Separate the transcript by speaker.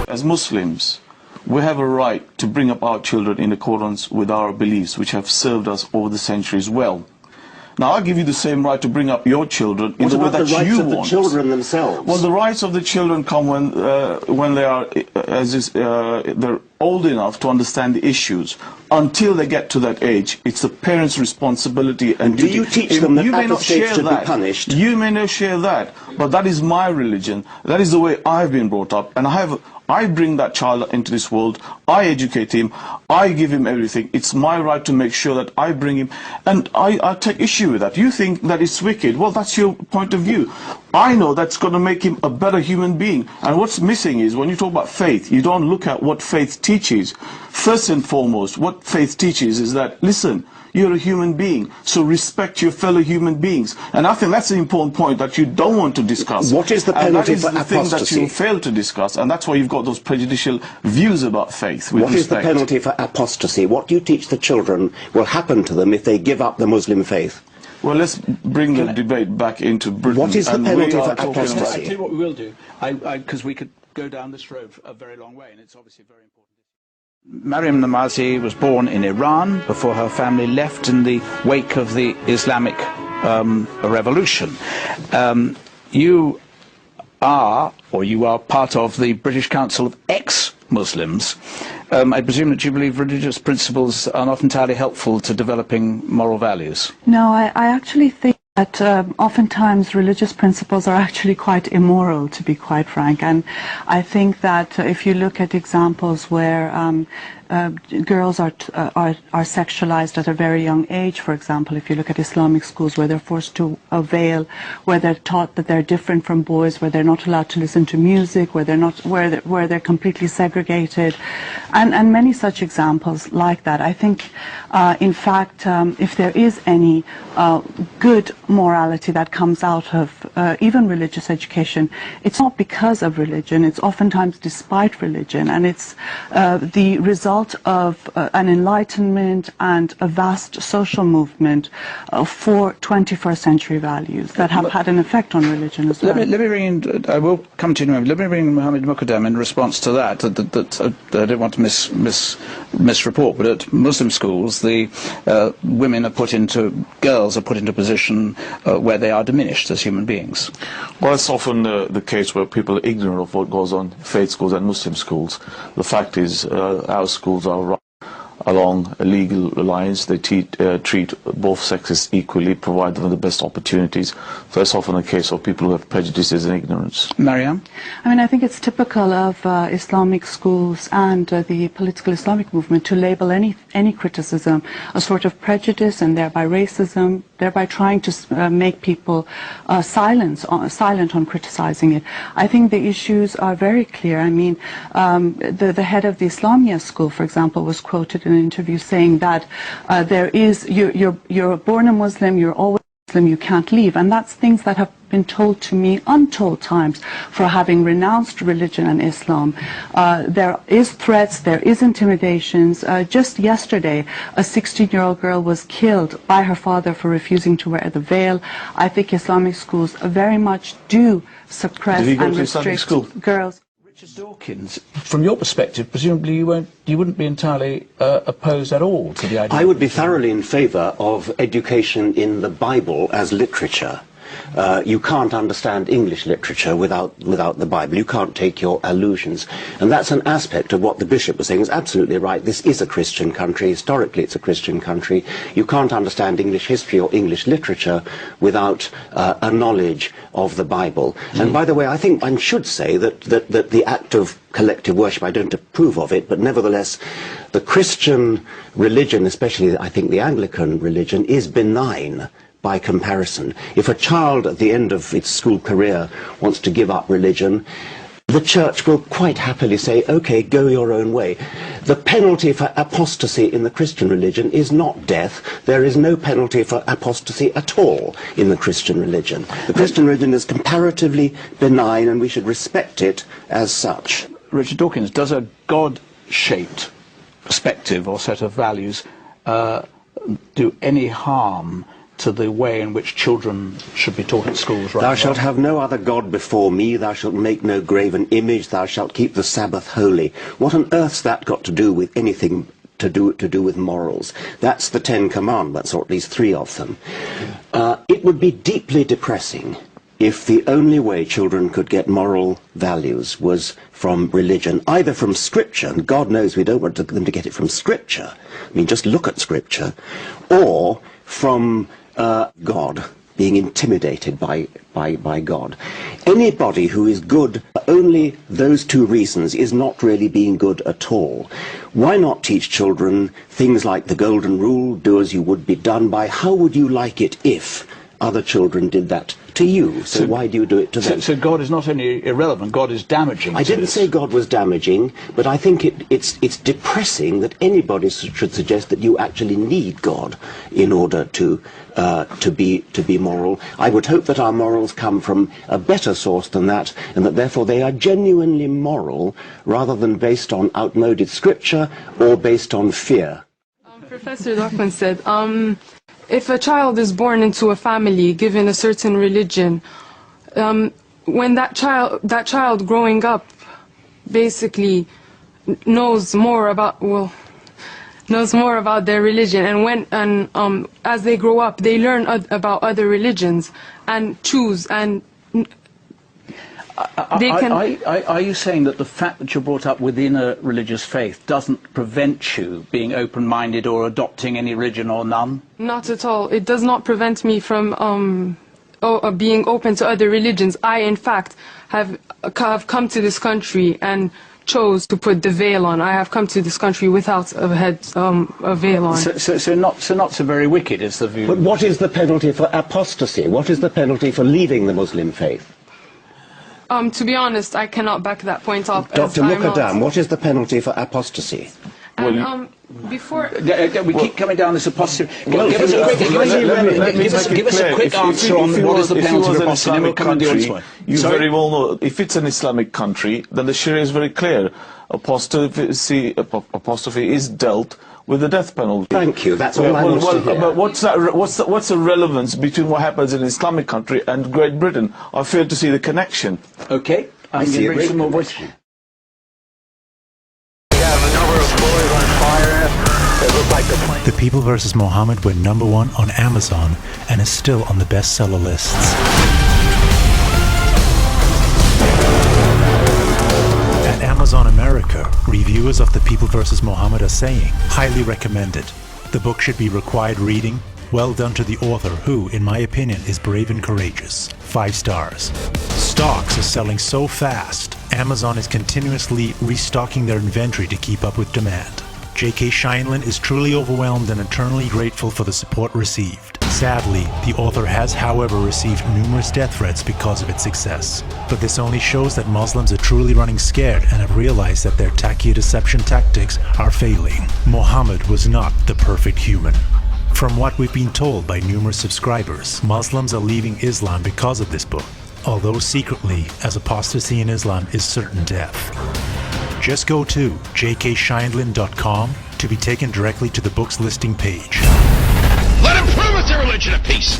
Speaker 1: As Muslims, we have a right to bring up our children in accordance with our beliefs, which have served us over the centuries well. Now, I'll give you the same right to bring up your children in the way that you want.
Speaker 2: What about the rights of the children themselves?
Speaker 1: Well, the rights of the children come when they are they're old enough to understand the issues. Until they get to that age, it's the parents' responsibility and duty.
Speaker 2: Do you teach them that apostates should be punished?
Speaker 1: You may not share that, but that is my religion. That is the way I've been brought up, and I bring that child into this world, I educate him, I give him everything. It's my right to make sure that I bring him, and I take issue with that. You think that it's wicked, well, that's your point of view. I know that's going to make him a better human being, and what's missing is, when you talk about faith, you don't look at what faith teaches. First and foremost, what faith teaches is that, listen, you're a human being, so respect your fellow human beings. And I think that's the important point that you don't want to discuss.
Speaker 2: What is the penalty for apostasy?
Speaker 1: That is the thing that you fail to discuss, and that's why you've got those prejudicial views about faith.
Speaker 2: What is the penalty for apostasy? What do you teach the children will happen to them if they give up the Muslim faith?
Speaker 1: Well, let's bring the debate back into Britain.
Speaker 2: What is the penalty for apostasy?
Speaker 3: I'll tell you what we will do, because we could go down this road a very long way, and it's obviously very important. Maryam Namazi was born in Iran before her family left in the wake of the Islamic revolution. You are part of the British Council of Ex-Muslims. I presume that you believe religious principles are not entirely helpful to developing moral values.
Speaker 4: No, I actually think that oftentimes religious principles are actually quite immoral, to be quite frank. And I think that if you look at examples where girls are sexualized at a very young age, for example, if you look at Islamic schools where they're forced to veil, where they're taught that they're different from boys, where they're not allowed to listen to music, where they're completely segregated, and many such examples like that. I think, in fact, if there is any good morality that comes out of even religious education, it's not because of religion, it's oftentimes despite religion, and it's the result of an enlightenment and a vast social movement for 21st century values that have had an effect on religion as well.
Speaker 3: Let me bring in, I will come to you in a moment. Let me bring in Mohammed Muqaddam in response to that. I don't want to misreport, but at Muslim schools, the girls are put into a position where they are diminished as human beings.
Speaker 1: Well, it's often the case where people are ignorant of what goes on in faith schools and Muslim schools. The fact is, our schools are run along legal lines. They treat both sexes equally, provide them with the best opportunities. So it's often a case of people who have prejudices and ignorance.
Speaker 3: Maryam?
Speaker 4: I mean, I think it's typical of Islamic schools and the political Islamic movement to label any criticism a sort of prejudice and thereby racism, thereby trying to make people silent on criticizing it. I think the issues are very clear. I mean, the head of the Islamia school, for example, was quoted in an interview saying that you're born a Muslim, you're always Muslim, you can't leave. And that's things that have been told to me untold times for having renounced religion and Islam. There is threats, there is intimidations. Just yesterday, a 16-year-old girl was killed by her father for refusing to wear the veil. I think Islamic schools very much do suppress and restrict girls.
Speaker 3: Richard Dawkins, from your perspective, presumably you wouldn't be entirely opposed at all to the idea.
Speaker 2: I would be thoroughly in favour of education in the Bible as literature. You can't understand English literature without the Bible. You can't take your allusions. And that's an aspect of what the bishop was saying. Is absolutely right. This is a Christian country. Historically, it's a Christian country. You can't understand English history or English literature without a knowledge of the Bible. And by the way, I think one should say that the act of collective worship, I don't approve of it, but nevertheless, the Christian religion, especially I think the Anglican religion, is benign by comparison. If a child at the end of its school career wants to give up religion, the church will quite happily say, okay, go your own way. The penalty for apostasy in the Christian religion is not death. There is no penalty for apostasy at all in the Christian religion. The Christian religion is comparatively benign, and we should respect it as such.
Speaker 3: Richard Dawkins, does a God-shaped perspective or set of values do any harm to the way in which children should be taught at schools right
Speaker 2: Thou
Speaker 3: now?
Speaker 2: shalt have no other God before me, thou shalt make no graven image, thou shalt keep the Sabbath holy. What on earth's that got to do with anything to do with morals? That's the Ten Commandments, or at least 3 of them. It would be deeply depressing if the only way children could get moral values was from religion, either from Scripture, and God knows we don't want them to get it from Scripture, I mean just look at Scripture, or from God, being intimidated by God. Anybody who is good for only those 2 reasons is not really being good at all. Why not teach children things like the golden rule, do as you would be done by? How would you like it if other children did that to you? So why do you do it to them?
Speaker 3: So God is not only irrelevant, God is damaging.
Speaker 2: I didn't say God was damaging, but I think it's depressing that anybody should suggest that you actually need God in order to be moral. I would hope that our morals come from a better source than that, and that therefore they are genuinely moral rather than based on outmoded scripture or based on fear.
Speaker 5: Professor Lockman said, if a child is born into a family given a certain religion, when that child growing up basically knows more about their religion, and as they grow up they learn about other religions and choose, and they can...
Speaker 3: Are you saying that the fact that you're brought up within a religious faith doesn't prevent you being open-minded or adopting any religion or none?
Speaker 5: Not at all. It does not prevent me from being open to other religions. I, in fact, have come to this country and chose to put the veil on. I have come to this country without a veil on.
Speaker 3: So not so very wicked is the view.
Speaker 2: But what is the penalty for apostasy? What is the penalty for leaving the Muslim faith?
Speaker 5: To be honest, I cannot back that point up.
Speaker 2: Dr. Mukadam, what is the penalty for apostasy?
Speaker 5: And, before...
Speaker 3: We keep coming down this apostasy.
Speaker 1: Well,
Speaker 3: give us a quick answer on what is the penalty for apostasy, and then we'll come on the audience point.
Speaker 1: You very well know, if it's an Islamic country, then the Sharia is very clear. Apostasy is dealt with the death penalty.
Speaker 2: Thank you. That's all I want to hear.
Speaker 1: But what's the relevance between what happens in an Islamic country and Great Britain? I fail to see the connection.
Speaker 3: Okay.
Speaker 2: I see a great
Speaker 3: some more voice.
Speaker 2: connection.
Speaker 6: The People vs. Mohammed went #1 on Amazon and is still on the bestseller lists. At Amazon America, reviewers of The People vs. Mohammed are saying, highly recommended. The book should be required reading. Well done to the author who, in my opinion, is brave and courageous. 5 stars. Stocks are selling so fast, Amazon is continuously restocking their inventory to keep up with demand. J.K. Shineland is truly overwhelmed and eternally grateful for the support received. Sadly, the author has, however, received numerous death threats because of its success. But this only shows that Muslims are truly running scared and have realized that their tacky deception tactics are failing. Muhammad was not the perfect human. From what we've been told by numerous subscribers, Muslims are leaving Islam because of this book, although secretly, as apostasy in Islam is certain death. Just go to jkshineland.com to be taken directly to the book's listing page.
Speaker 7: Let him prove it's a religion of peace.